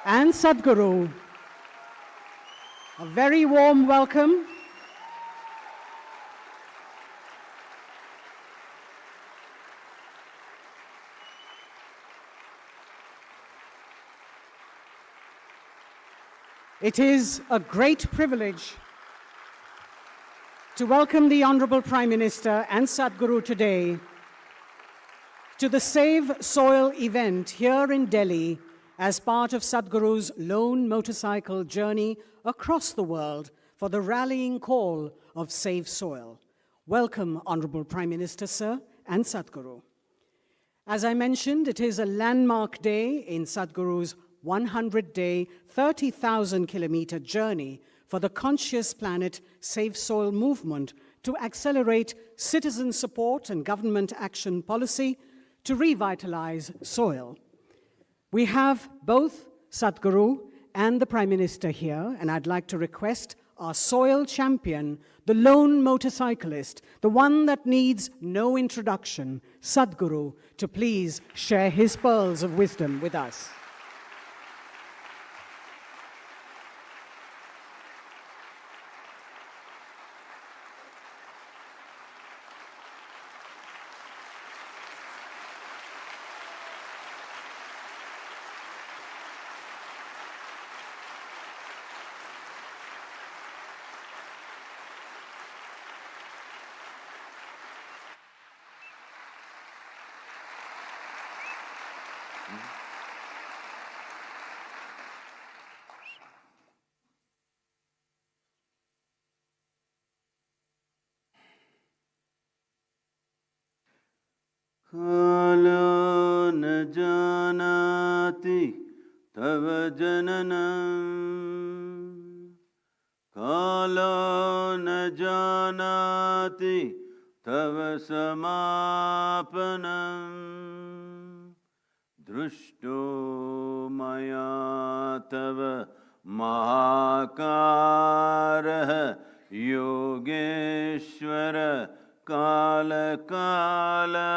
and Sadhguru. A very warm welcome. It is a great privilege to welcome the Honorable Prime Minister and Sadhguru today to the Save Soil event here in Delhi as part of Sadhguru's lone motorcycle journey across the world for the rallying call of Save Soil. Welcome, Honorable Prime Minister, sir, and Sadhguru. As I mentioned, it is a landmark day in Sadhguru's 100-day, 30,000-kilometer journey for the Conscious Planet Save Soil movement to accelerate citizen support and government action policy to revitalize soil. We have both Sadhguru and the Prime Minister here, and I'd like to request our soil champion, the lone motorcyclist, the one that needs no introduction, Sadhguru, to please share his pearls of wisdom with us. Kalo na janati tava jananam. Kalo na janati tava samapanam. Drushto maya tava mahakaraha yogeshwara Kala Kala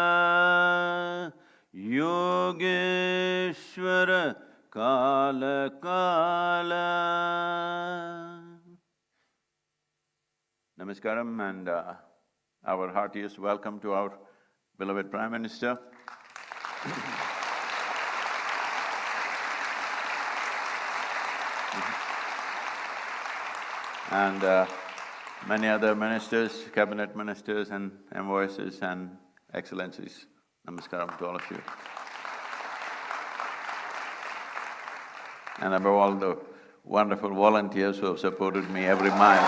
Yogeshwara Kala Kala. Namaskaram and our heartiest welcome to our beloved Prime Minister. And many other ministers, cabinet ministers and envoys and excellencies. Namaskaram to all of you. And above all, the wonderful volunteers who have supported me every mile.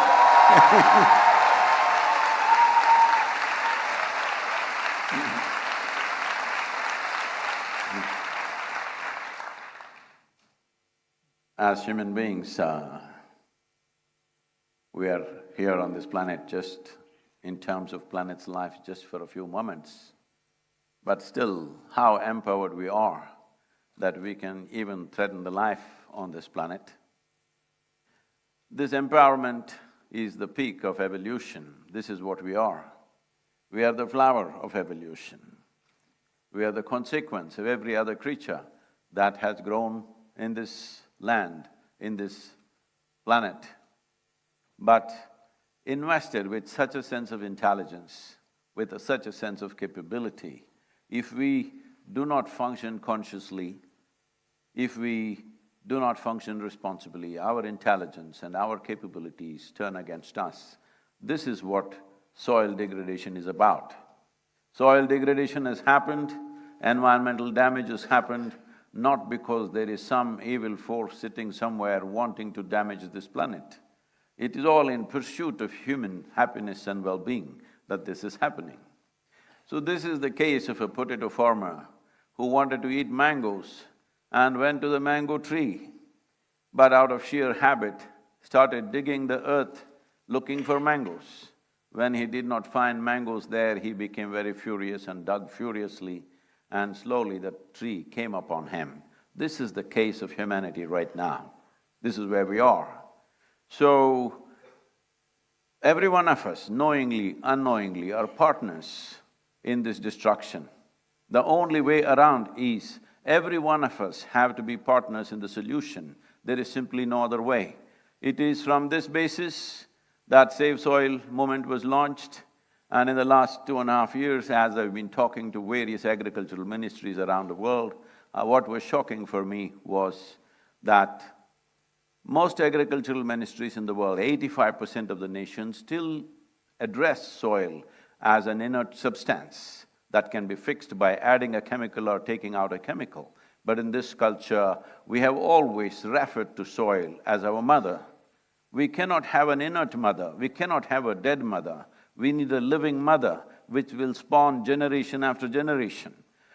As human beings, we are here on this planet just in terms of planet's life just for a few moments. But still, how empowered we are that we can even threaten the life on this planet. This empowerment is the peak of evolution. This is what we are. We are the flower of evolution. We are the consequence of every other creature that has grown in this land, in this planet. But invested with such a sense of intelligence, with such a sense of capability, if we do not function consciously, if we do not function responsibly, our intelligence and our capabilities turn against us. This is what soil degradation is about. Soil degradation has happened, environmental damage has happened, not because there is some evil force sitting somewhere wanting to damage this planet. It is all in pursuit of human happiness and well-being that this is happening. So this is the case of a potato farmer who wanted to eat mangoes and went to the mango tree, but out of sheer habit started digging the earth looking for mangoes. When he did not find mangoes there, he became very furious and dug furiously, and slowly the tree came upon him. This is the case of humanity right now. This is where we are. So, every one of us, knowingly, unknowingly, are partners in this destruction. The only way around is Every one of us have to be partners in the solution. There is simply no other way. It is from this basis that Save Soil movement was launched, and in the last 2.5 years, as I've been talking to various agricultural ministries around the world, what was shocking for me was that most agricultural ministries in the world, 85% of the nation, still address soil as an inert substance that can be fixed by adding a chemical or taking out a chemical. But in this culture, we have always referred to soil as our mother. We cannot have an inert mother, we cannot have a dead mother. We need a living mother which will spawn generation after generation.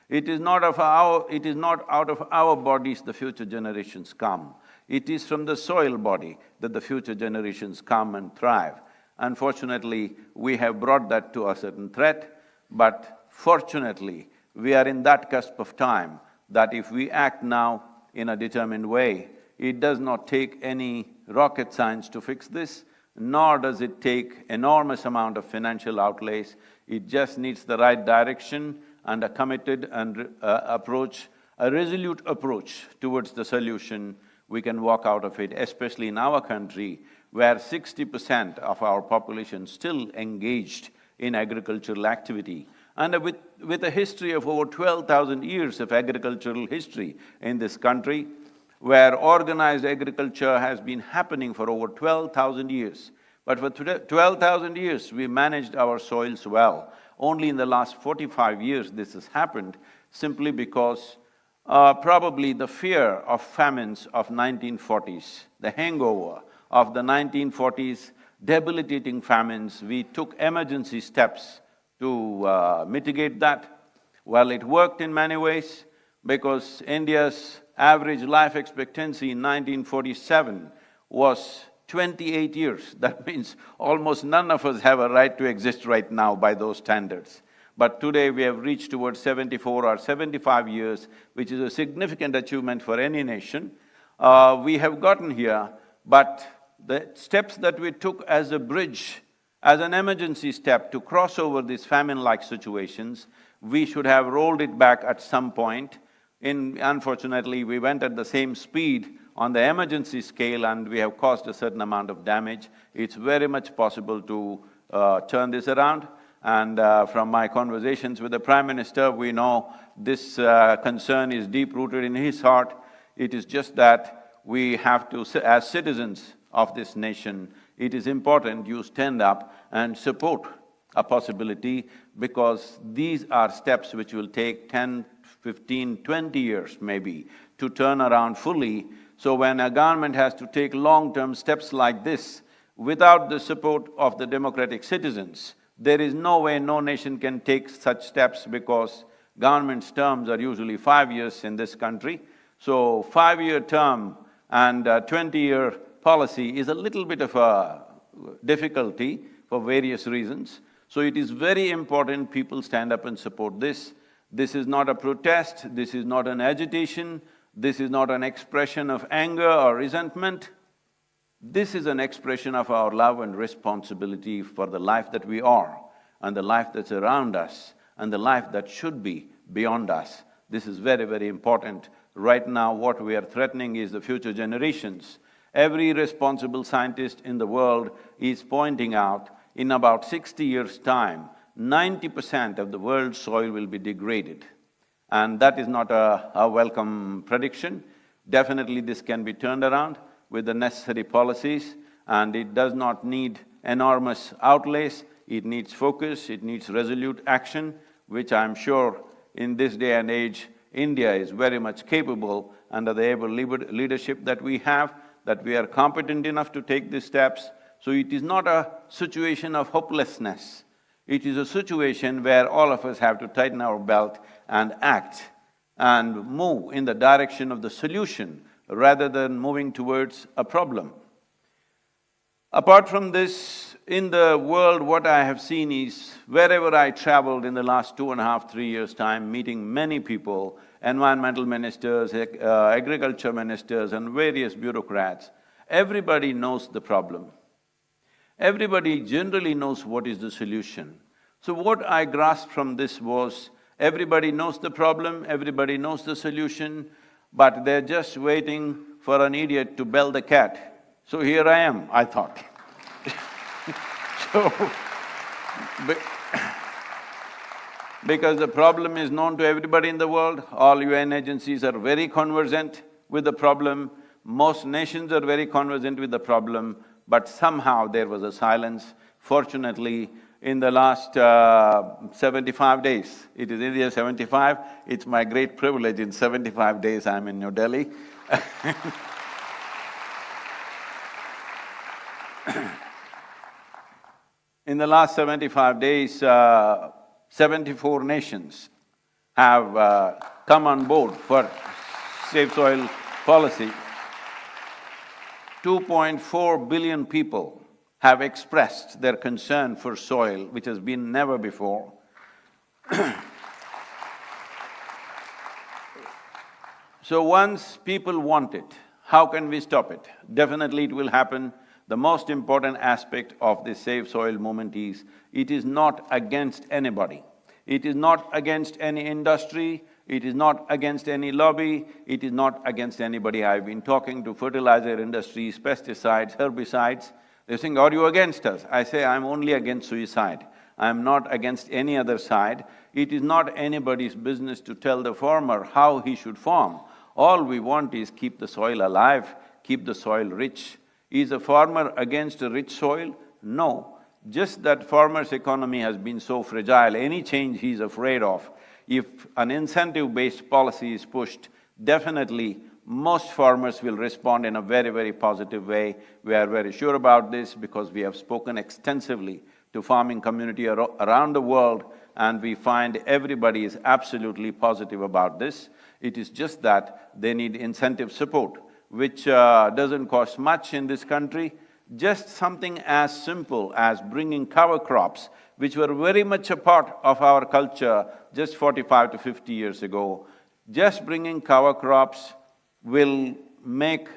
It is not out of our bodies the future generations come. It is from the soil body that the future generations come and thrive. Unfortunately, we have brought that to a certain threat, but fortunately, we are in that cusp of time that if we act now in a determined way, it does not take any rocket science to fix this, nor does it take enormous amount of financial outlays. It just needs the right direction and a committed and approach, a resolute approach towards the solution. We can walk out of it, especially in our country, where 60% of our population still engaged in agricultural activity. And with a history of over 12,000 years of agricultural history in this country, where organized agriculture has been happening for over 12,000 years. But for 12,000 years, we managed our soils well. Only in the last 45 years this has happened, simply because probably the fear of famines of 1940s, the hangover of the 1940s, debilitating famines, we took emergency steps to mitigate that. Well, it worked in many ways, because India's average life expectancy in 1947 was 28 years. That means almost none of us have a right to exist right now by those standards. But today we have reached towards 74 or 75 years, which is a significant achievement for any nation. We have gotten here, but the steps that we took as a bridge, as an emergency step to cross over these famine-like situations, we should have rolled it back at some point. Unfortunately, we went at the same speed on the emergency scale and we have caused a certain amount of damage. It's very much possible to turn this around. And from my conversations with the Prime Minister, we know this concern is deep-rooted in his heart. It is just that we have to, as citizens of this nation, it is important you stand up and support a possibility, because these are steps which will take 10, 15, 20 years maybe to turn around fully. So when a government has to take long-term steps like this, without the support of the democratic citizens, there is no way no nation can take such steps, because government's terms are usually 5 years in this country. So 5-year term and 20-year policy is a little bit of a difficulty for various reasons. So it is very important people stand up and support this. This is not a protest, this is not an agitation, this is not an expression of anger or resentment. This is an expression of our love and responsibility for the life that we are, and the life that's around us, and the life that should be beyond us. This is very, very important. Right now, what we are threatening is the future generations. Every responsible scientist in the world is pointing out, in about 60 years' time, 90% of the world's soil will be degraded. And that is not a welcome prediction. Definitely this can be turned around with the necessary policies, and it does not need enormous outlays. It needs focus, it needs resolute action, which I'm sure in this day and age, India is very much capable under the able leadership that we have, that we are competent enough to take these steps. So it is not a situation of hopelessness. It is a situation where all of us have to tighten our belt and act and move in the direction of the solution rather than moving towards a problem. Apart from this, in the world, what I have seen is, wherever I traveled in the last 2.5, 3 years' time, meeting many people, environmental ministers, agriculture ministers and various bureaucrats, everybody knows the problem. Everybody generally knows what is the solution. So what I grasped from this was, Everybody knows the problem, everybody knows the solution, but they're just waiting for an idiot to bell the cat. So here I am, I thought. So, because the problem is known to everybody in the world, all UN agencies are very conversant with the problem, most nations are very conversant with the problem, but somehow there was a silence. Fortunately, in the last 75 days, it is India 75, it's my great privilege, in 75 days I'm in New Delhi. In the last 75 days, 74 nations have come on board for safe soil policy. 2.4 billion people have expressed their concern for soil, which has been never before. So once people want it, how can we stop it? Definitely it will happen. The most important aspect of this Save Soil movement is, it is not against anybody. It is not against any industry, it is not against any lobby, it is not against anybody. I've been talking to fertilizer industries, pesticides, herbicides. They're saying, are you against us? I say, I'm only against suicide. I'm not against any other side. It is not anybody's business to tell the farmer how he should farm. All we want is keep the soil alive, keep the soil rich. Is a farmer against a rich soil? No. Just that farmer's economy has been so fragile, any change he's afraid of. If an incentive-based policy is pushed, definitely most farmers will respond in a very, very positive way. We are very sure about this because we have spoken extensively to farming community around the world, and we find everybody is absolutely positive about this. It is just that they need incentive support, which doesn't cost much in this country. Just something as simple as bringing cover crops, which were very much a part of our culture just 45 to 50 years ago. Just bringing cover crops will make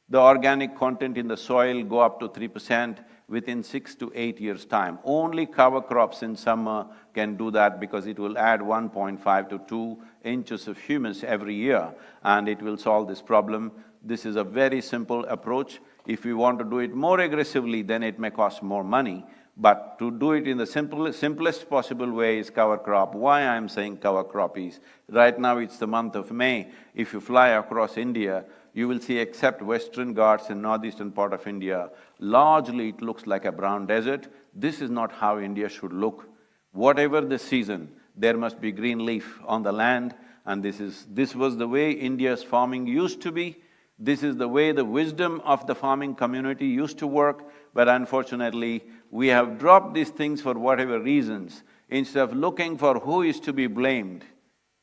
the organic content in the soil go up to 3% within 6 to 8 years' time. Only cover crops in summer can do that because it will add 1.5 to 2 inches of humus every year, and it will solve this problem. This is a very simple approach. If we want to do it more aggressively, then it may cost more money. But to do it in the simplest possible way is cover crop. Why I'm saying cover crop is, right now it's the month of May. If you fly across India, you will see, except Western Ghats and northeastern part of India, largely it looks like a brown desert. This is not how India should look. Whatever the season, there must be green leaf on the land, and this was the way India's farming used to be. This is the way the wisdom of the farming community used to work, but unfortunately, we have dropped these things for whatever reasons. Instead of looking for who is to be blamed,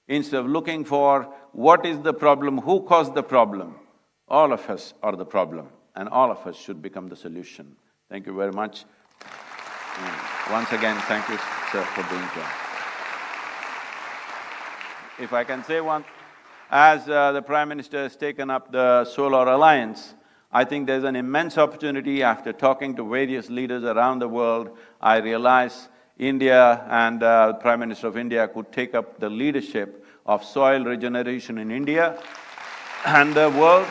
instead of looking for what is the problem, who caused the problem, all of us are the problem, and all of us should become the solution. Thank you very much. And once again, thank you, sir, for being here. If I can say one, as the Prime Minister has taken up the Solar Alliance, I think there's an immense opportunity. After talking to various leaders around the world, I realize India and the Prime Minister of India could take up the leadership of soil regeneration in India and the world.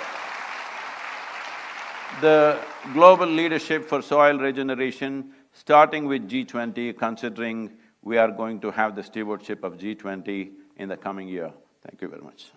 The global leadership for soil regeneration, starting with G20, considering we are going to have the stewardship of G20 in the coming year. Thank you very much.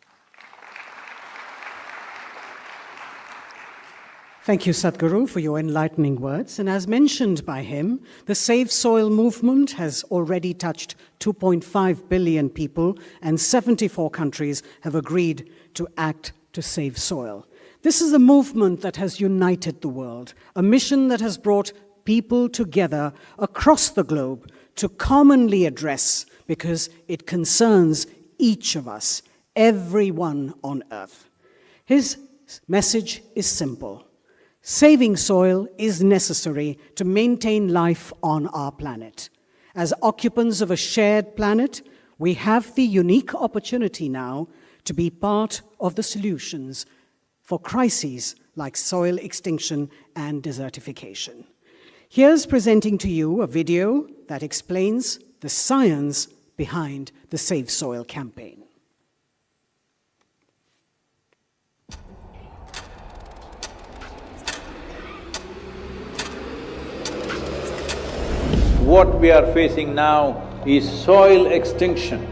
Thank you, Sadhguru, for your enlightening words. And as mentioned by him, the Save Soil movement has already touched 2.5 billion people, and 74 countries have agreed to act to save soil. This is a movement that has united the world, a mission that has brought people together across the globe to commonly address, because it concerns each of us, everyone on earth. His message is simple. Saving soil is necessary to maintain life on our planet. As occupants of a shared planet, we have the unique opportunity now to be part of the solutions for crises like soil extinction and desertification. Here's presenting to you a video that explains the science behind the Save Soil campaign. What we are facing now is soil extinction.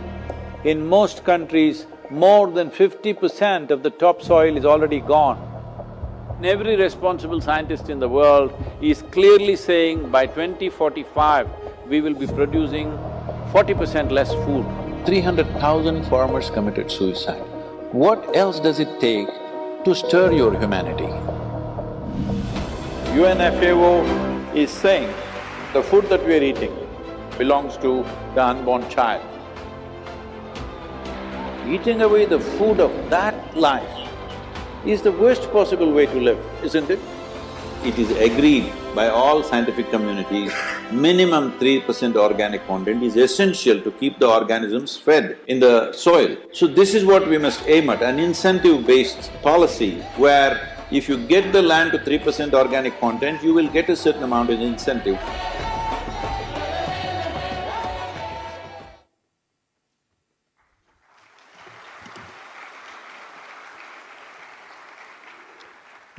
In most countries, more than 50% of the topsoil is already gone. Every responsible scientist in the world is clearly saying by 2045, we will be producing 40% less food. 300,000 farmers committed suicide. What else does it take to stir your humanity? UNFAO is saying the food that we are eating belongs to the unborn child. Eating away the food of that life is the worst possible way to live, isn't it? It is agreed by all scientific communities, minimum 3% organic content is essential to keep the organisms fed in the soil. So this is what we must aim at, an incentive-based policy where if you get the land to 3% organic content, you will get a certain amount of incentive.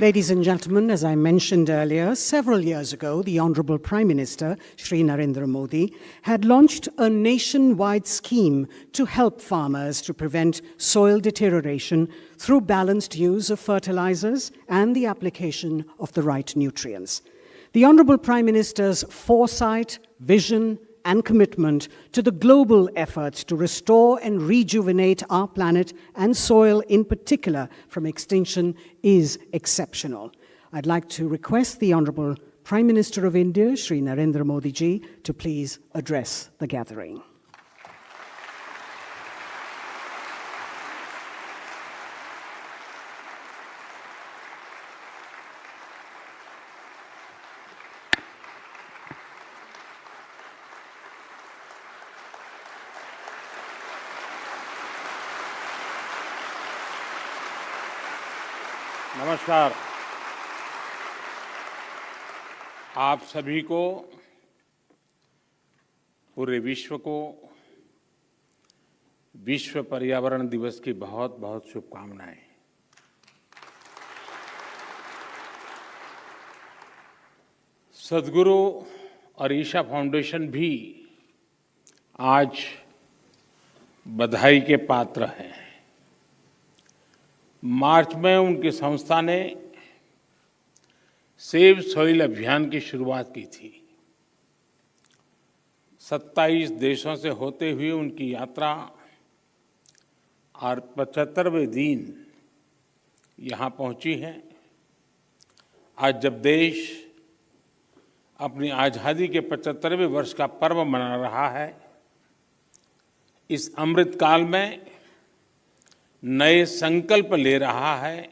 Ladies and gentlemen, as I mentioned earlier, several years ago, the Honorable Prime Minister, Shri Narendra Modi, had launched a nationwide scheme to help farmers to prevent soil deterioration through balanced use of fertilizers and the application of the right nutrients. The Honorable Prime Minister's foresight, vision, and commitment to the global efforts to restore and rejuvenate our planet and soil in particular from extinction is exceptional. I'd like to request the Honorable Prime Minister of India, Shri Narendra Modi ji, to please address the gathering. नमस्कार। आप सभी को, पूरे विश्व को विश्व पर्यावरण दिवस की बहुत बहुत शुभकामनाएं। सद्गुरु और ईशा फाउंडेशन भी आज बधाई के पात्र हैं। मार्च में उनकी संस्था ने सेव सॉइल अभियान की शुरुआत की थी। 27 देशों से होते हुए उनकी यात्रा और 75वें दिन यहाँ पहुँची है। आज जब देश अपनी आज़ादी के 75वें वर्ष का पर्व मना रहा है, इस अमृत काल में नए संकल्प ले रहा है,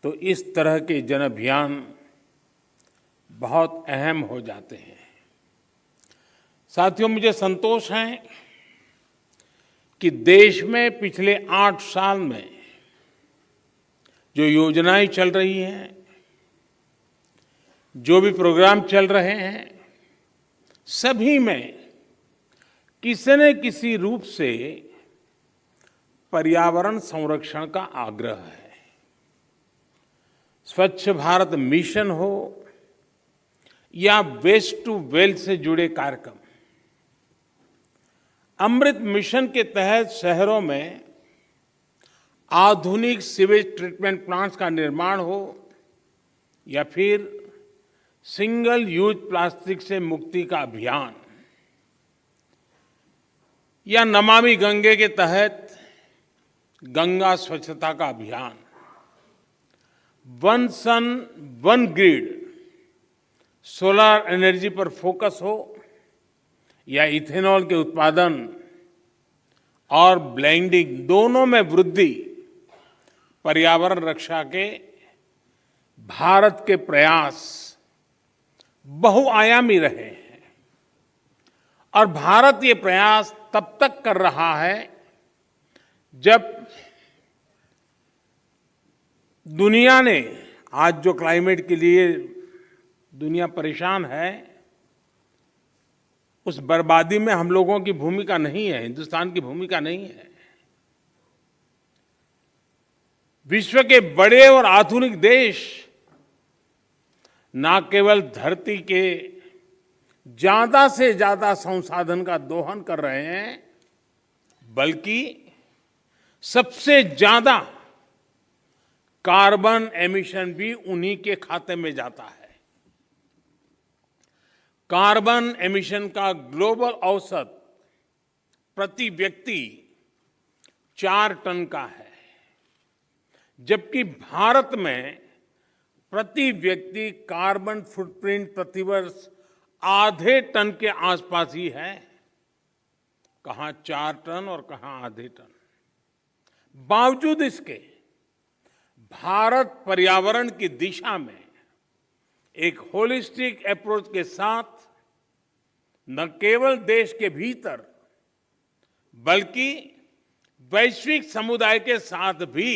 तो इस तरह के जन अभियान बहुत अहम हो जाते हैं। साथियों, मुझे संतोष है कि देश में पिछले 8 साल में जो योजनाएं चल रही हैं, जो भी प्रोग्राम चल रहे हैं, सभी में किसी न किसी रूप से पर्यावरण संरक्षण का आग्रह है। स्वच्छ भारत मिशन हो या वेस्ट टू वेल्थ से जुड़े कार्यक्रम, अमृत मिशन के तहत शहरों में आधुनिक सीवेज ट्रीटमेंट प्लांट्स का निर्माण हो या फिर सिंगल यूज प्लास्टिक से मुक्ति का अभियान, या नमामि गंगे के तहत गंगा स्वच्छता का अभियान, one sun one grid solar energy पर फोकस हो या इथेनॉल के उत्पादन और ब्लेंडिंग दोनों में वृद्धि, पर्यावरण रक्षा के भारत के प्रयास बहुआयामी रहे हैं। और भारत ये प्रयास तब तक कर रहा है जब दुनिया ने, आज जो क्लाइमेट के लिए दुनिया परेशान है, उस बर्बादी में हम लोगों की भूमिका नहीं है, हिंदुस्तान की भूमिका नहीं है। विश्व के बड़े और आधुनिक देश न केवल धरती के ज्यादा से ज्यादा संसाधन का दोहन कर रहे हैं, बल्कि सबसे ज्यादा कार्बन एमिशन भी उन्हीं के खाते में जाता है। कार्बन एमिशन का ग्लोबल औसत प्रति व्यक्ति 4 टन का है, जबकि भारत में प्रति व्यक्ति कार्बन फुटप्रिंट प्रतिवर्ष आधे टन के आसपास ही है। कहां 4 टन और कहां आधे टन। बावजूद इसके भारत पर्यावरण की दिशा में एक होलिस्टिक अप्रोच के साथ न केवल देश के भीतर बल्कि वैश्विक समुदाय के साथ भी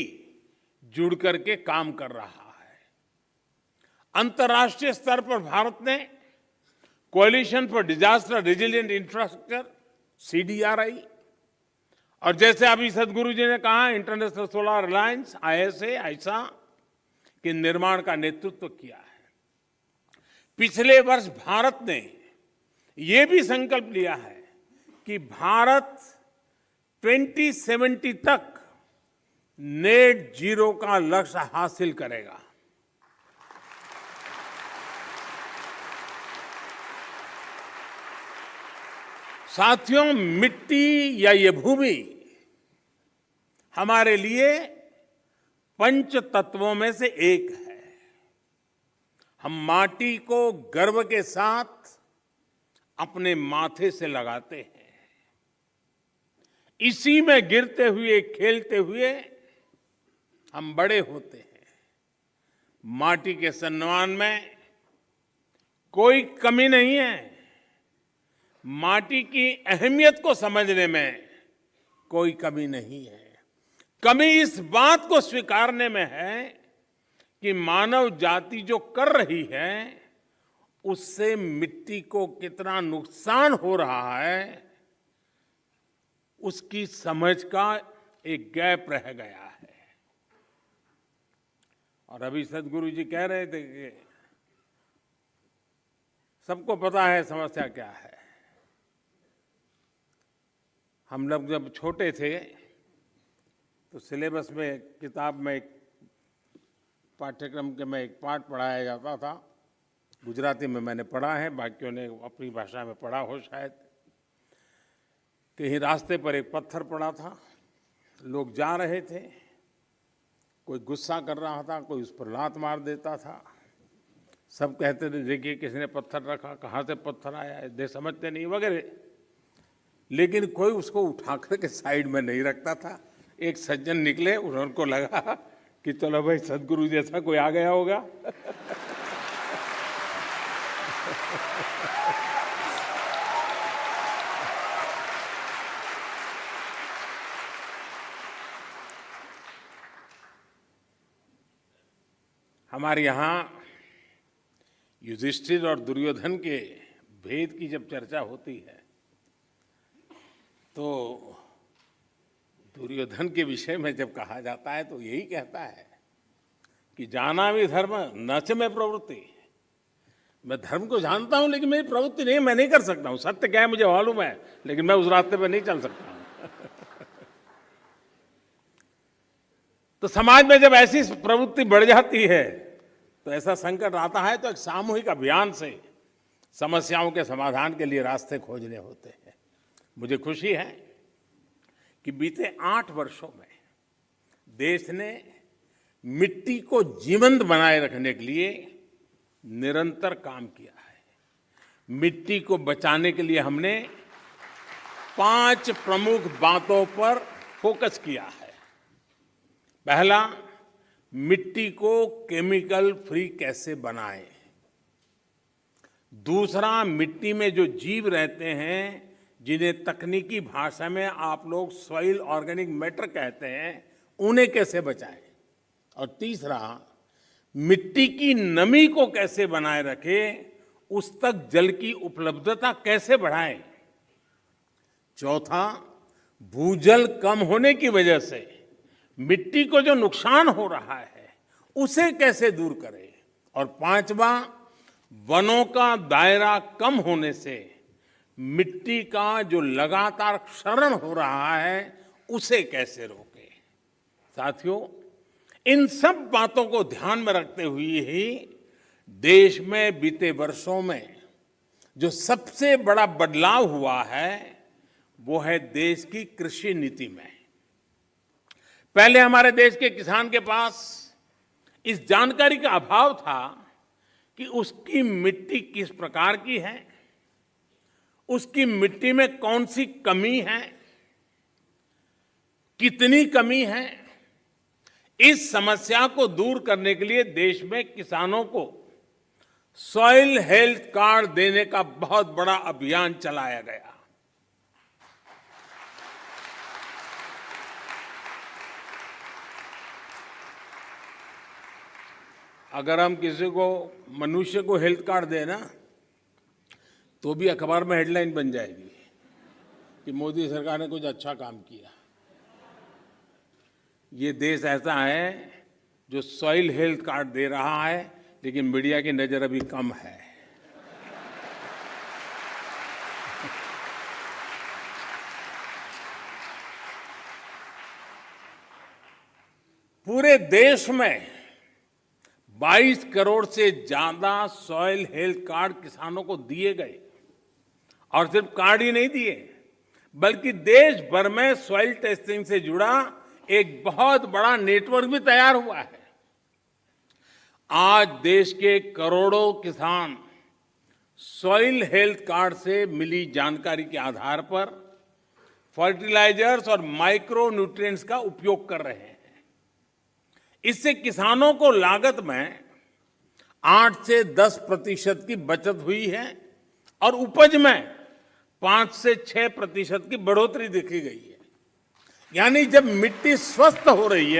जुड़ करके काम कर रहा है। अंतर्राष्ट्रीय स्तर पर भारत ने coalition for disaster resilient infrastructure CDRI और जैसे अभी सदगुरु जी ने कहा इंटरनेशनल सोलर अलायंस ISA के निर्माण का नेतृत्व किया है। पिछले वर्ष भारत ने ये भी संकल्प लिया है कि भारत 2070 तक नेट जीरो का लक्ष्य हासिल करेगा। साथियों, मिट्टी या ये भूमि हमारे लिए पंच तत्वों में से एक है। हम माटी को गर्व के साथ अपने माथे से लगाते हैं। इसी में गिरते हुए खेलते हुए हम बड़े होते हैं। माटी के सम्मान में कोई कमी नहीं है। माटी की अहमियत को समझने में कोई कमी नहीं है। कमी इस बात को स्वीकारने में है कि मानव जाति जो कर रही है उससे मिट्टी को कितना नुकसान हो रहा है, उसकी समझ का एक गैप रह गया है। और अभी सदगुरु जी कह रहे थे कि सबको पता है समस्या क्या है। हम लोग जब छोटे थे तो सिलेबस में किताब में एक पाठ्यक्रम के में एक पाठ पढ़ाया जाता था। गुजराती में मैंने पढ़ा है, बाकियों ने अपनी भाषा में पढ़ा हो शायद। कहीं रास्ते पर एक पत्थर पड़ा था, लोग जा रहे थे, कोई गुस्सा कर रहा था, कोई उस पर लात मार देता था। सब कहते थे देखिए किसने पत्थर रखा, कहाँ से पत्थर आया, दे समझते नहीं वगैरह। लेकिन कोई उसको उठा करके साइड में नहीं रखता था। एक सज्जन निकले, उनको लगा कि चलो भाई सदगुरु जैसा कोई आ गया होगा। हमारे यहाँ युधिष्ठिर और दुर्योधन के भेद की जब चर्चा होती है तो दुर्योधन के विषय में जब कहा जाता है तो यही कहता है कि जाना भी धर्म न च में प्रवृत्ति। मैं धर्म को जानता हूं लेकिन मेरी प्रवृत्ति नहीं, मैं नहीं कर सकता हूं। सत्य क्या है मुझे मालूम है, लेकिन मैं उस रास्ते पर नहीं चल सकता हूं। तो समाज में जब ऐसी प्रवृत्ति बढ़ जाती है तो ऐसा संकट आता है तो एक सामूहिक अभियान से समस्याओं के समाधान के लिए रास्ते खोजने होते हैं। मुझे खुशी है कि बीते 8 वर्षों में देश ने मिट्टी को जीवंत बनाए रखने के लिए निरंतर काम किया है। मिट्टी को बचाने के लिए हमने 5 प्रमुख बातों पर फोकस किया है। पहला, मिट्टी को केमिकल फ्री कैसे बनाएं। दूसरा, मिट्टी में जो जीव रहते हैं जिन्हें तकनीकी भाषा में आप लोग सॉइल ऑर्गेनिक मैटर कहते हैं, उन्हें कैसे बचाएं। और तीसरा, मिट्टी की नमी को कैसे बनाए रखें, उस तक जल की उपलब्धता कैसे बढ़ाएं? चौथा, भूजल कम होने की वजह से मिट्टी को जो नुकसान हो रहा है उसे कैसे दूर करें? और पांचवा, वनों का दायरा कम होने से मिट्टी का जो लगातार क्षरण हो रहा है उसे कैसे रोकें? साथियों, इन सब बातों को ध्यान में रखते हुए ही देश में बीते वर्षों में जो सबसे बड़ा बदलाव हुआ है वो है देश की कृषि नीति में। पहले हमारे देश के किसान के पास इस जानकारी का अभाव था कि उसकी मिट्टी किस प्रकार की है, उसकी मिट्टी में कौन सी कमी है, कितनी कमी है। इस समस्या को दूर करने के लिए देश में किसानों को सॉइल हेल्थ कार्ड देने का बहुत बड़ा अभियान चलाया गया। अगर हम किसी को, मनुष्य को हेल्थ कार्ड दें ना, तो भी अखबार में हेडलाइन बन जाएगी कि मोदी सरकार ने कुछ अच्छा काम किया। ये देश ऐसा है जो सॉइल हेल्थ कार्ड दे रहा है, लेकिन मीडिया की नजर अभी कम है। पूरे देश में 22 करोड़ से ज्यादा सॉइल हेल्थ कार्ड किसानों को दिए गए, और सिर्फ कार्ड ही नहीं दिए बल्कि देश भर में सॉइल टेस्टिंग से जुड़ा एक बहुत बड़ा नेटवर्क भी तैयार हुआ है। आज देश के करोड़ों किसान सॉइल हेल्थ कार्ड से मिली जानकारी के आधार पर फर्टिलाइजर्स और माइक्रो न्यूट्रिएंट्स का उपयोग कर रहे हैं। इससे किसानों को लागत में 8 से 10% की बचत हुई है और उपज में 5 से 6% की बढ़ोतरी देखी गई है। यानी जब मिट्टी स्वस्थ हो रही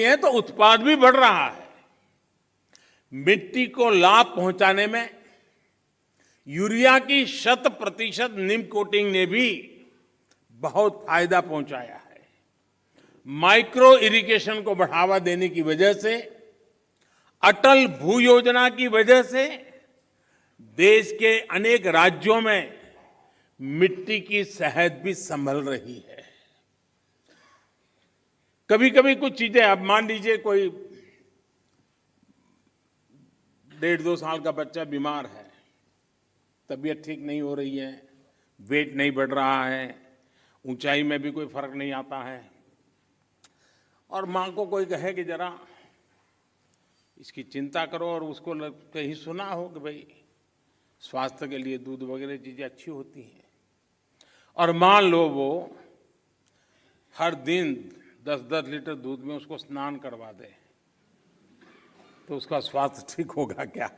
है, तो उत्पाद भी बढ़ रहा है। मिट्टी को लाभ पहुंचाने में यूरिया की 100% नीम कोटिंग ने भी बहुत फायदा पहुंचाया है। माइक्रो इरिगेशन को बढ़ावा देने की वजह से, अटल भू योजना की वजह से देश के अनेक राज्यों में मिट्टी की सेहत भी संभल रही है। कभी कभी कुछ चीजें, अब मान लीजिए कोई 1.5-2 साल का बच्चा बीमार है, तबीयत ठीक नहीं हो रही है, वेट नहीं बढ़ रहा है, ऊंचाई में भी कोई फर्क नहीं आता है, और मां को कोई कहे कि जरा इसकी चिंता करो, और उसको कहीं सुना हो कि भाई स्वास्थ्य के लिए दूध वगैरह चीजें अच्छी होती हैं, और मान लो वो हर दिन 10-10 लीटर दूध में उसको स्नान करवा दे, तो उसका स्वास्थ्य ठीक होगा क्या?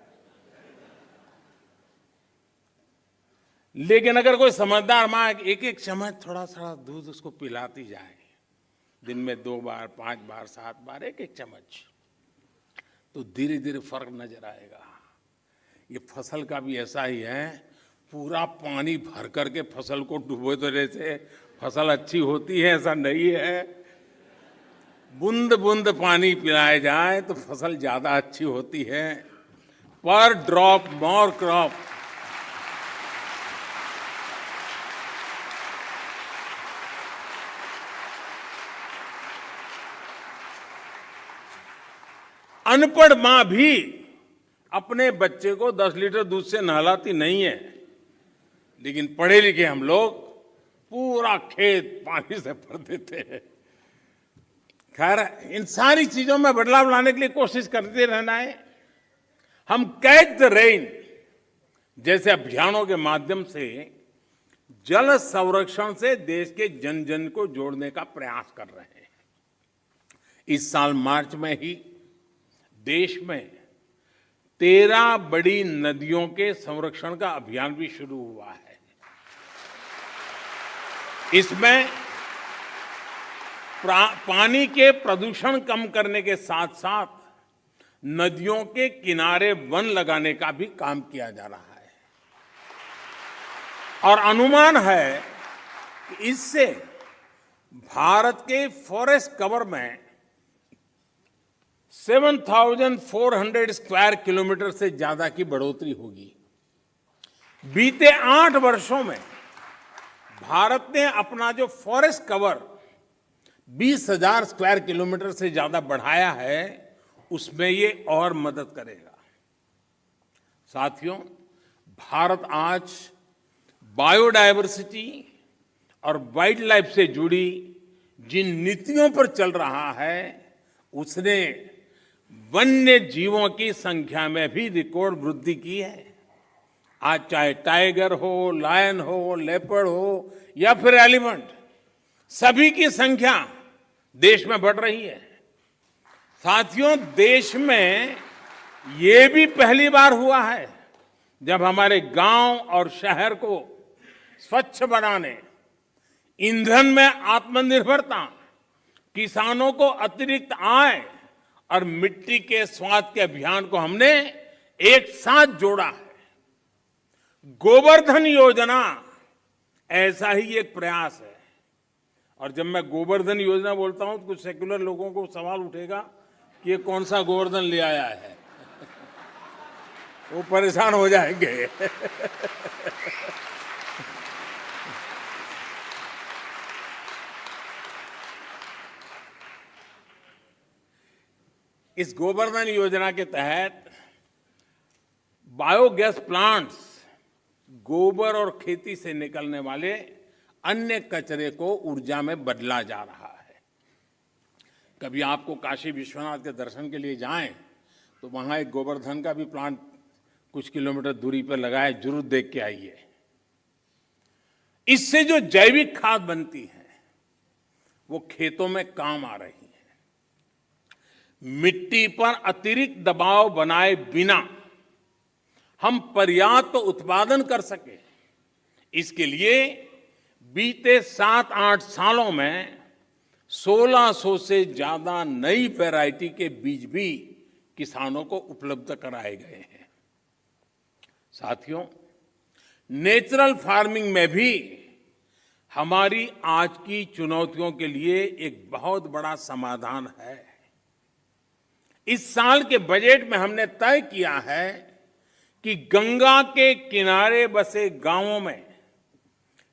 लेकिन अगर कोई समझदार मां एक चम्मच थोड़ा सा दूध उसको पिलाती जाए, दिन में 2 बार, 5 बार, 7 बार, एक चम्मच, तो धीरे धीरे फर्क नजर आएगा। ये फसल का भी ऐसा ही है, पूरा पानी भर करके फसल को डुबो देने से फसल अच्छी होती है ऐसा नहीं है। बूंद बूंद पानी पिलाया जाए तो फसल ज्यादा अच्छी होती है। पर ड्रॉप मोर क्रॉप। अनपढ़ मां भी अपने बच्चे को 10 लीटर दूध से नहलाती नहीं है, लेकिन पढ़े लिखे हम लोग पूरा खेत पानी से भर देते हैं। खैर, इन सारी चीजों में बदलाव लाने के लिए कोशिश करते रहना है। हम कैच द रेन जैसे अभियानों के माध्यम से जल संरक्षण से देश के जन जन को जोड़ने का प्रयास कर रहे हैं। इस साल मार्च में ही देश में 13 बड़ी नदियों के संरक्षण का अभियान भी शुरू हुआ है। इसमें पानी के प्रदूषण कम करने के साथ साथ नदियों के किनारे वन लगाने का भी काम किया जा रहा है और अनुमान है कि इससे भारत के फॉरेस्ट कवर में 7,400 स्क्वायर किलोमीटर से ज्यादा की बढ़ोतरी होगी। बीते 8 वर्षों में भारत ने अपना जो फॉरेस्ट कवर 20,000 स्क्वायर किलोमीटर से ज्यादा बढ़ाया है, उसमें ये और मदद करेगा। साथियों, भारत आज बायोडायवर्सिटी और वाइल्ड लाइफ से जुड़ी जिन नीतियों पर चल रहा है, उसने वन्य जीवों की संख्या में भी रिकॉर्ड वृद्धि की है। आज चाहे टाइगर हो, लायन हो, लेपर्ड हो या फिर एलिफेंट, सभी की संख्या देश में बढ़ रही है। साथियों, देश में ये भी पहली बार हुआ है जब हमारे गांव और शहर को स्वच्छ बनाने, ईंधन में आत्मनिर्भरता, किसानों को अतिरिक्त आय और मिट्टी के स्वास्थ्य के अभियान को हमने एक साथ जोड़ा है। गोवर्धन योजना ऐसा ही एक प्रयास है। और जब मैं गोवर्धन योजना बोलता हूं तो कुछ सेक्युलर लोगों को सवाल उठेगा कि ये कौन सा गोवर्धन ले आया है। वो परेशान हो जाएंगे। इस गोवर्धन योजना के तहत बायोगैस प्लांट्स गोबर और खेती से निकलने वाले अन्य कचरे को ऊर्जा में बदला जा रहा है। कभी आपको काशी विश्वनाथ के दर्शन के लिए जाएं तो वहां एक गोवर्धन का भी प्लांट कुछ किलोमीटर दूरी पर लगा है, जरूर देख के आइए। इससे जो जैविक खाद बनती है वो खेतों में काम आ रही है। मिट्टी पर अतिरिक्त दबाव बनाए बिना हम पर्याप्त उत्पादन कर सके, इसके लिए बीते 7-8 सालों में 1600 से ज्यादा नई वैरायटी के बीज भी किसानों को उपलब्ध कराए गए हैं। साथियों, नेचुरल फार्मिंग में भी हमारी आज की चुनौतियों के लिए एक बहुत बड़ा समाधान है। इस साल के बजट में हमने तय किया है कि गंगा के किनारे बसे गांवों में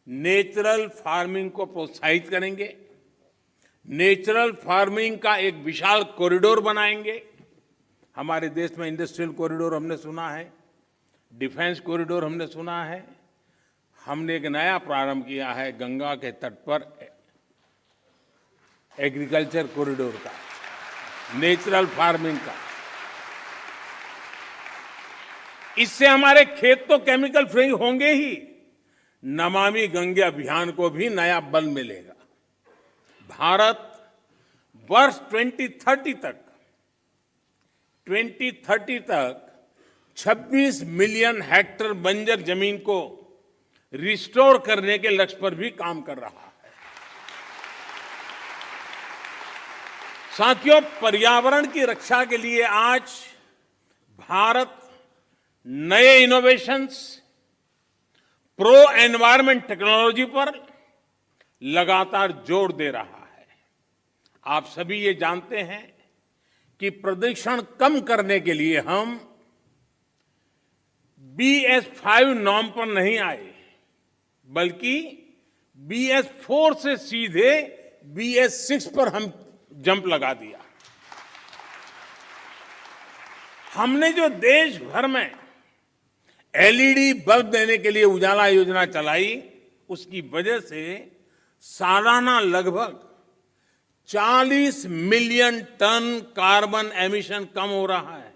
नेचुरल फार्मिंग को प्रोत्साहित करेंगे। नेचुरल फार्मिंग का एक विशाल कॉरिडोर बनाएंगे। हमारे देश में इंडस्ट्रियल कॉरिडोर हमने सुना है, डिफेंस कॉरिडोर हमने सुना है। हमने एक नया प्रारंभ किया है गंगा के तट पर एग्रीकल्चर कॉरिडोर का, नेचुरल फार्मिंग का। इससे हमारे खेत तो केमिकल फ्री होंगे ही, नमामि गंगे अभियान को भी नया बल मिलेगा। भारत वर्ष 2030 तक 26 मिलियन हेक्टेयर बंजर जमीन को रिस्टोर करने के लक्ष्य पर भी काम कर रहा है। साथियों, पर्यावरण की रक्षा के लिए आज भारत नए इनोवेशंस, प्रो एनवायरमेंट टेक्नोलॉजी पर लगातार जोर दे रहा है। आप सभी ये जानते हैं कि प्रदूषण कम करने के लिए हम BS5 नॉर्म पर नहीं आए, बल्कि BS4 से सीधे BS6 पर हम जंप लगा दिया। हमने जो देश भर में LED बल्ब देने के लिए उजाला योजना चलाई, उसकी वजह से सालाना लगभग 40 मिलियन टन कार्बन एमिशन कम हो रहा है।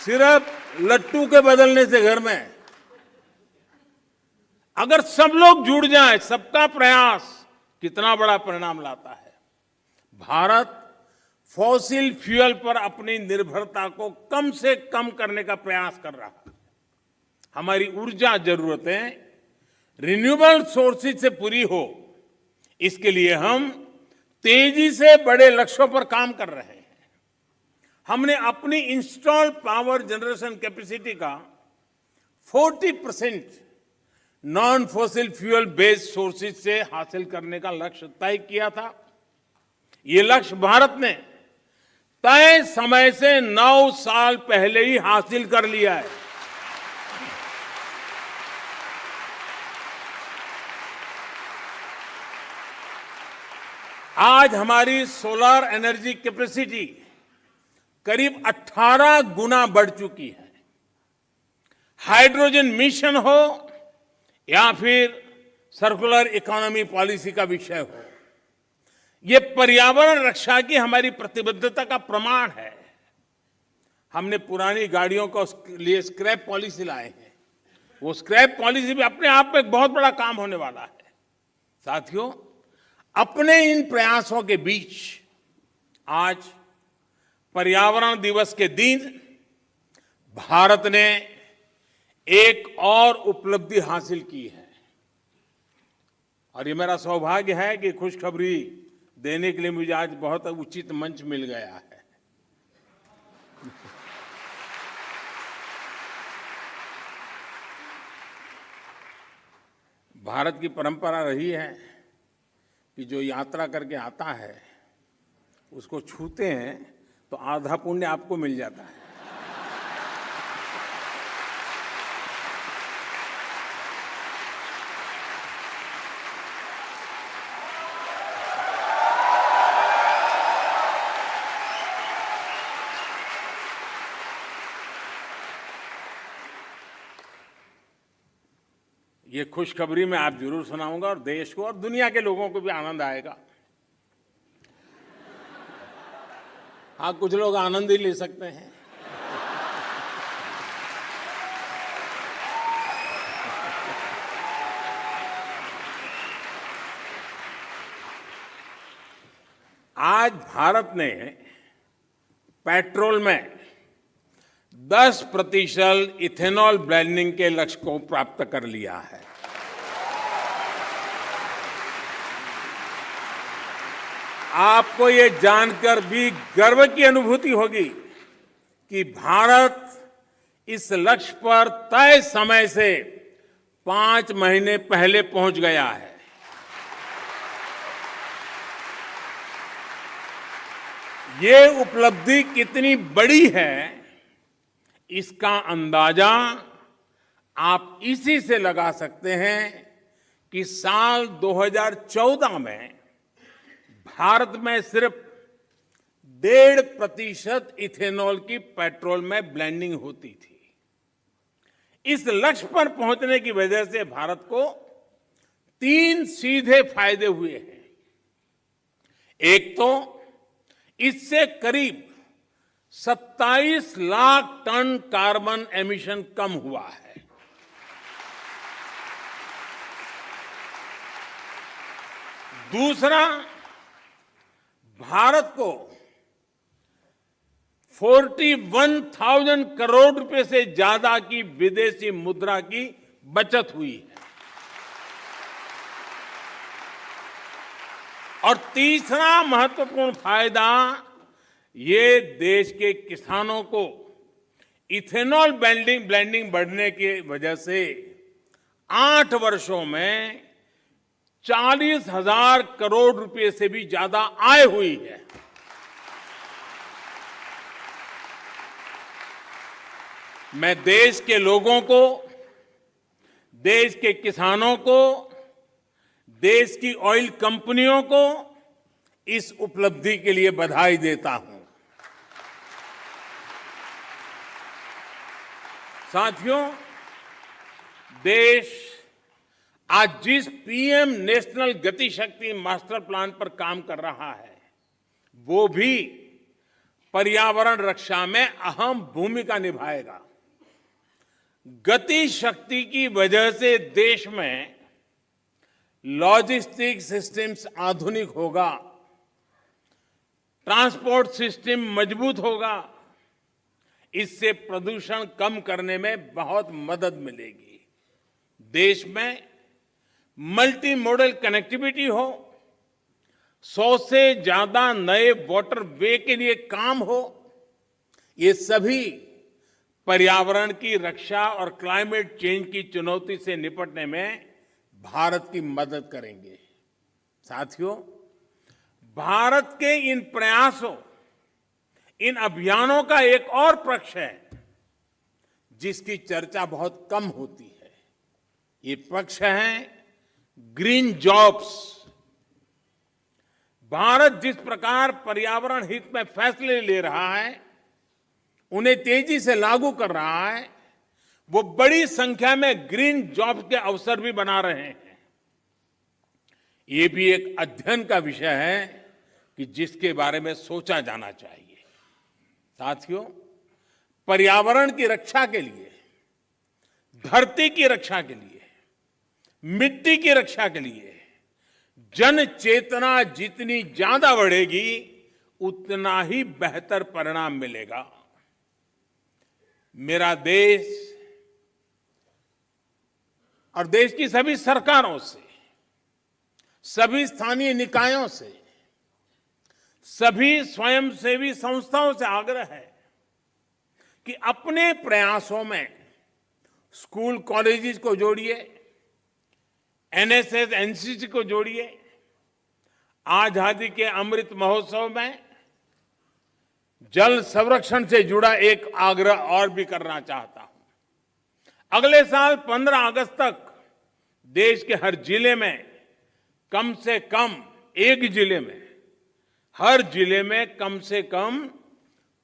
सिर्फ लट्टू के बदलने से घर में अगर सब लोग जुड़ जाएं, सबका प्रयास कितना बड़ा परिणाम लाता है। भारत फॉसिल फ्यूल पर अपनी निर्भरता को कम से कम करने का प्रयास कर रहा है। हमारी ऊर्जा जरूरतें रिन्यूएबल सोर्सेज से पूरी हो, इसके लिए हम तेजी से बड़े लक्ष्यों पर काम कर रहे हैं। हमने अपनी इंस्टॉल्ड पावर जनरेशन कैपेसिटी का 40% non fossil fuel based sources से हासिल करने का लक्ष्य तय किया था। ये लक्ष्य भारत ने तय समय से 9 साल पहले ही हासिल कर लिया है। आज हमारी सोलर एनर्जी कैपेसिटी करीब 18 गुना बढ़ चुकी है। हाइड्रोजन मिशन हो या फिर सर्कुलर इकोनॉमी पॉलिसी का विषय हो, ये पर्यावरण रक्षा की हमारी प्रतिबद्धता का प्रमाण है। हमने पुरानी गाड़ियों को लिए स्क्रैप पॉलिसी लाए हैं। वो स्क्रैप पॉलिसी भी अपने आप में एक बहुत बड़ा काम होने वाला है। साथियों, अपने इन प्रयासों के बीच आज पर्यावरण दिवस के दिन भारत ने एक और उपलब्धि हासिल की है और ये मेरा सौभाग्य है कि खुशखबरी देने के लिए मुझे आज बहुत उचित मंच मिल गया है। भारत की परंपरा रही है कि जो यात्रा करके आता है उसको छूते हैं तो आधा पुण्य आपको मिल जाता है। ये खुशखबरी मैं आप जरूर सुनाऊंगा और देश को और दुनिया के लोगों को भी आनंद आएगा। हाँ, कुछ लोग आनंद ही ले सकते हैं। आज भारत ने पेट्रोल में 10% इथेनॉल ब्लेंडिंग के लक्ष्य को प्राप्त कर लिया है। आपको ये जानकर भी गर्व की अनुभूति होगी कि भारत इस लक्ष्य पर तय समय से 5 महीने पहले पहुंच गया है। ये उपलब्धि कितनी बड़ी है, इसका अंदाजा आप इसी से लगा सकते हैं कि साल 2014 में भारत में सिर्फ 1.5% इथेनॉल की पेट्रोल में ब्लेंडिंग होती थी। इस लक्ष्य पर पहुंचने की वजह से भारत को 3 सीधे फायदे हुए हैं। एक तो इससे करीब 27 लाख टन कार्बन एमिशन कम हुआ है। दूसरा, भारत को 41,000 करोड़ रुपए से ज्यादा की विदेशी मुद्रा की बचत हुई है। और तीसरा महत्वपूर्ण फायदा, ये देश के किसानों को इथेनॉल ब्लेंडिंग बढ़ने की वजह से 8 वर्षों में 40,000 करोड़ रुपए से भी ज्यादा आय हुई है। मैं देश के लोगों को, देश के किसानों को, देश की ऑयल कंपनियों को इस उपलब्धि के लिए बधाई देता हूं। साथियों, देश आज जिस पीएम नेशनल गति शक्ति मास्टर प्लान पर काम कर रहा है, वो भी पर्यावरण रक्षा में अहम भूमिका निभाएगा। गति शक्ति की वजह से देश में लॉजिस्टिक सिस्टम्स आधुनिक होगा, ट्रांसपोर्ट सिस्टम मजबूत होगा। इससे प्रदूषण कम करने में बहुत मदद मिलेगी। देश में मल्टी मॉडल कनेक्टिविटी हो, 100 से ज्यादा नए वाटर वे के लिए काम हो, ये सभी पर्यावरण की रक्षा और क्लाइमेट चेंज की चुनौती से निपटने में भारत की मदद करेंगे। साथियों, भारत के इन प्रयासों, इन अभियानों का एक और पक्ष है जिसकी चर्चा बहुत कम होती है। ये पक्ष है ग्रीन जॉब्स। भारत जिस प्रकार पर्यावरण हित में फैसले ले रहा है, उन्हें तेजी से लागू कर रहा है, वो बड़ी संख्या में ग्रीन जॉब्स के अवसर भी बना रहे हैं। ये भी एक अध्ययन का विषय है कि जिसके बारे में सोचा जाना चाहिए। साथियों, पर्यावरण की रक्षा के लिए, धरती की रक्षा के लिए, मिट्टी की रक्षा के लिए जन चेतना जितनी ज्यादा बढ़ेगी, उतना ही बेहतर परिणाम मिलेगा। मेरा देश और देश की सभी सरकारों से, सभी स्थानीय निकायों से, सभी स्वयंसेवी संस्थाओं से आग्रह है कि अपने प्रयासों में स्कूल कॉलेजेस को जोड़िए, एनएसएस एनसीसी को जोड़िए। आजादी के अमृत महोत्सव में जल संरक्षण से जुड़ा एक आग्रह और भी करना चाहता हूं। अगले साल 15 अगस्त तक देश के हर जिले में कम से कम एक जिले में, हर जिले में कम से कम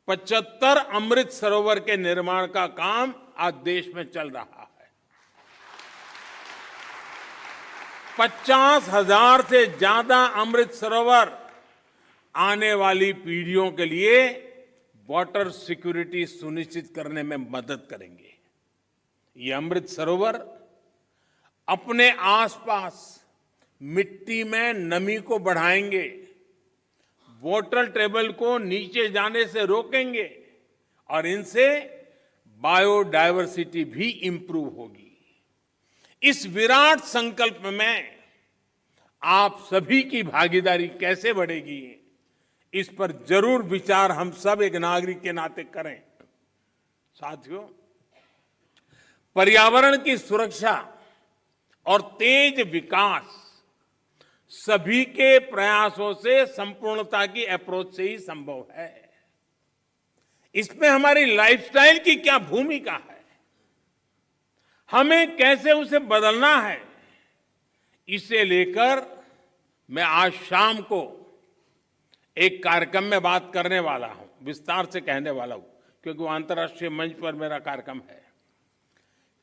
75 अमृत सरोवर के निर्माण का काम आज देश में चल रहा है। 50,000 से ज्यादा अमृत सरोवर आने वाली पीढ़ियों के लिए वाटर सिक्योरिटी सुनिश्चित करने में मदद करेंगे। ये अमृत सरोवर अपने आसपास मिट्टी में नमी को बढ़ाएंगे, वाटर टेबल को नीचे जाने से रोकेंगे और इनसे बायोडायवर्सिटी भी इंप्रूव होगी। इस विराट संकल्प में आप सभी की भागीदारी कैसे बढ़ेगी, इस पर जरूर विचार हम सब एक नागरिक के नाते करें। साथियों, पर्यावरण की सुरक्षा और तेज विकास सभी के प्रयासों से संपूर्णता की अप्रोच से ही संभव है। इसमें हमारी लाइफस्टाइल की क्या भूमिका है, हमें कैसे उसे बदलना है, इसे लेकर मैं आज शाम को एक कार्यक्रम में बात करने वाला हूं, विस्तार से कहने वाला हूं, क्योंकि वो अंतर्राष्ट्रीय मंच पर मेरा कार्यक्रम है।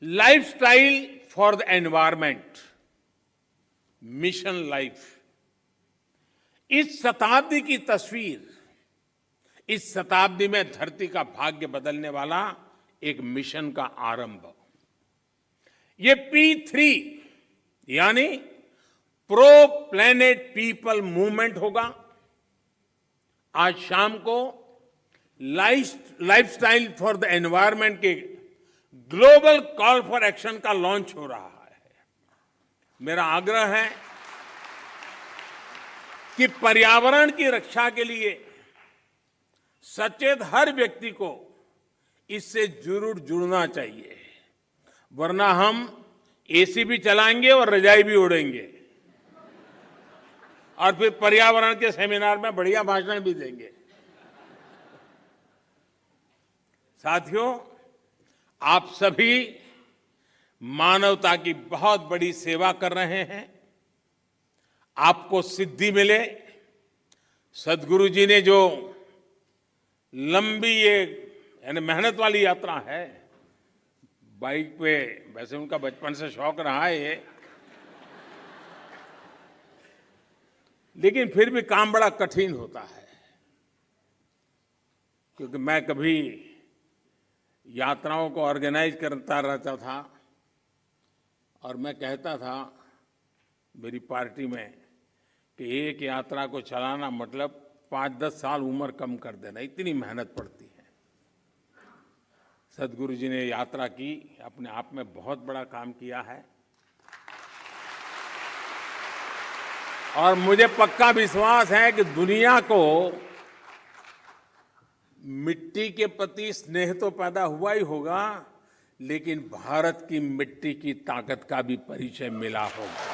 Lifestyle for the environment, mission life. इस शताब्दी की तस्वीर, इस शताब्दी में धरती का भाग्य बदलने वाला एक मिशन का आरंभ। ये P3 यानी प्रो प्लेनेट पीपल मूवमेंट होगा। आज शाम को लाइफस्टाइल फॉर द एनवायरमेंट के ग्लोबल कॉल फॉर एक्शन का लॉन्च हो रहा है। मेरा आग्रह है कि पर्यावरण की रक्षा के लिए सचेत हर व्यक्ति को इससे जरूर जुड़ना चाहिए, वरना हम एसी भी चलाएंगे और रजाई भी ओढ़ेंगे और फिर पर्यावरण के सेमिनार में बढ़िया भाषण भी देंगे। साथियों, आप सभी मानवता की बहुत बड़ी सेवा कर रहे हैं। आपको सिद्धि मिले। सदगुरु जी ने जो लंबी ये यानी मेहनत वाली यात्रा है, बाइक पे, वैसे उनका बचपन से शौक रहा है ये, लेकिन फिर भी काम बड़ा कठिन होता है। क्योंकि मैं कभी यात्राओं को ऑर्गेनाइज करता रहता था और मैं कहता था मेरी पार्टी में कि एक यात्रा को चलाना मतलब 5-10 साल उम्र कम कर देना, इतनी मेहनत पड़ती है। सदगुरु जी ने यात्रा की, अपने आप में बहुत बड़ा काम किया है और मुझे पक्का विश्वास है कि दुनिया को मिट्टी के प्रति स्नेह तो पैदा हुआ ही होगा, लेकिन भारत की मिट्टी की ताकत का भी परिचय मिला होगा।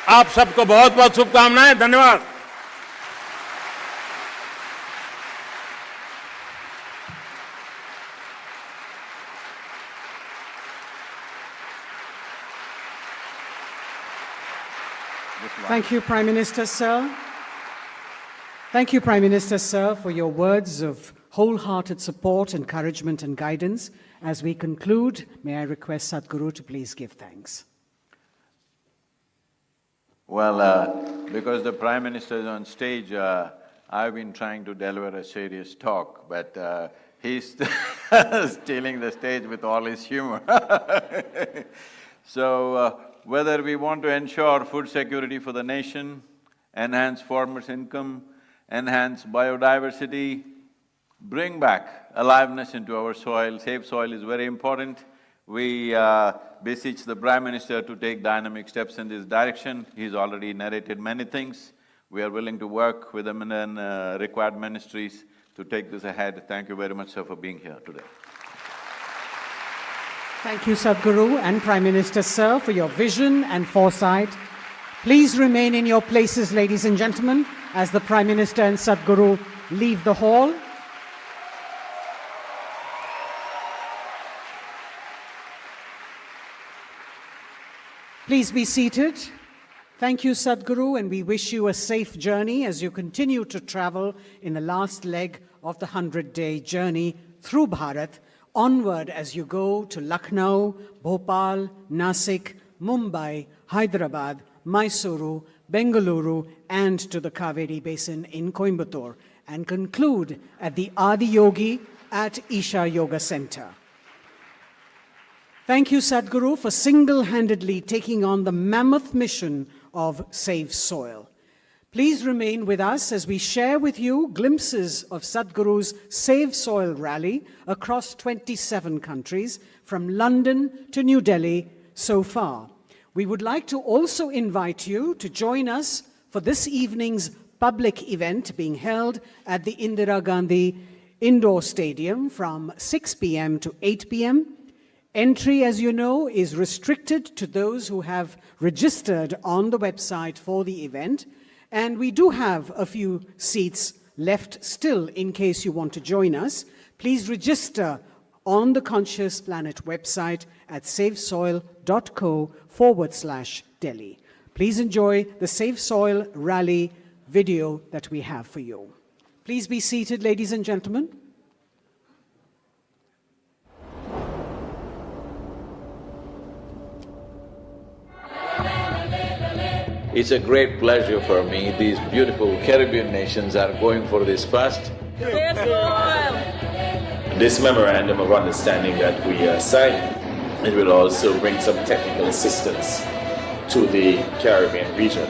आप सबको बहुत बहुत शुभकामनाएं। धन्यवाद। Thank you, Prime Minister, sir. Thank you, Prime Minister, sir, for your words of wholehearted support, encouragement, and guidance. As we conclude, may I request Sadhguru to please give thanks. Well, because the Prime Minister is on stage, I've been trying to deliver a serious talk, but he's stealing the stage with all his humor. So, whether we want to ensure food security for the nation, enhance farmers' income, enhance biodiversity, bring back aliveness into our soil, save soil is very important. We beseech the Prime Minister to take dynamic steps in this direction. He's already narrated many things. We are willing to work with the required ministries to take this ahead. Thank you very much, sir, for being here today. Thank you, Sadhguru and Prime Minister, sir, for your vision and foresight. Please remain in your places, ladies and gentlemen, as the Prime Minister and Sadhguru leave the hall. Please be seated. Thank you, Sadhguru, and we wish you a safe journey as you continue to travel in the last leg of the 100-day journey through Bharat, onward as you go to Lucknow, Bhopal, Nasik, Mumbai, Hyderabad, Mysuru, Bengaluru, and to the Kaveri Basin in Coimbatore, and conclude at the Adi Yogi at Isha Yoga Center. Thank you, Sadhguru, for single-handedly taking on the mammoth mission of Save Soil. Please remain with us as we share with you glimpses of Sadhguru's Save Soil rally across 27 countries, from London to New Delhi so far. We would like to also invite you to join us for this evening's public event being held at the Indira Gandhi Indoor Stadium from 6 p.m. to 8 p.m. Entry, as you know, is restricted to those who have registered on the website for the event, and we do have a few seats left still in case you want to join us. Please register on the Conscious Planet website at savesoil.co/Delhi. Please enjoy the Save Soil rally video that we have for you. Please be seated, ladies and gentlemen. It's a great pleasure for me. These beautiful Caribbean nations are going for this fast. This memorandum of understanding that we signed, it will also bring some technical assistance to the Caribbean region.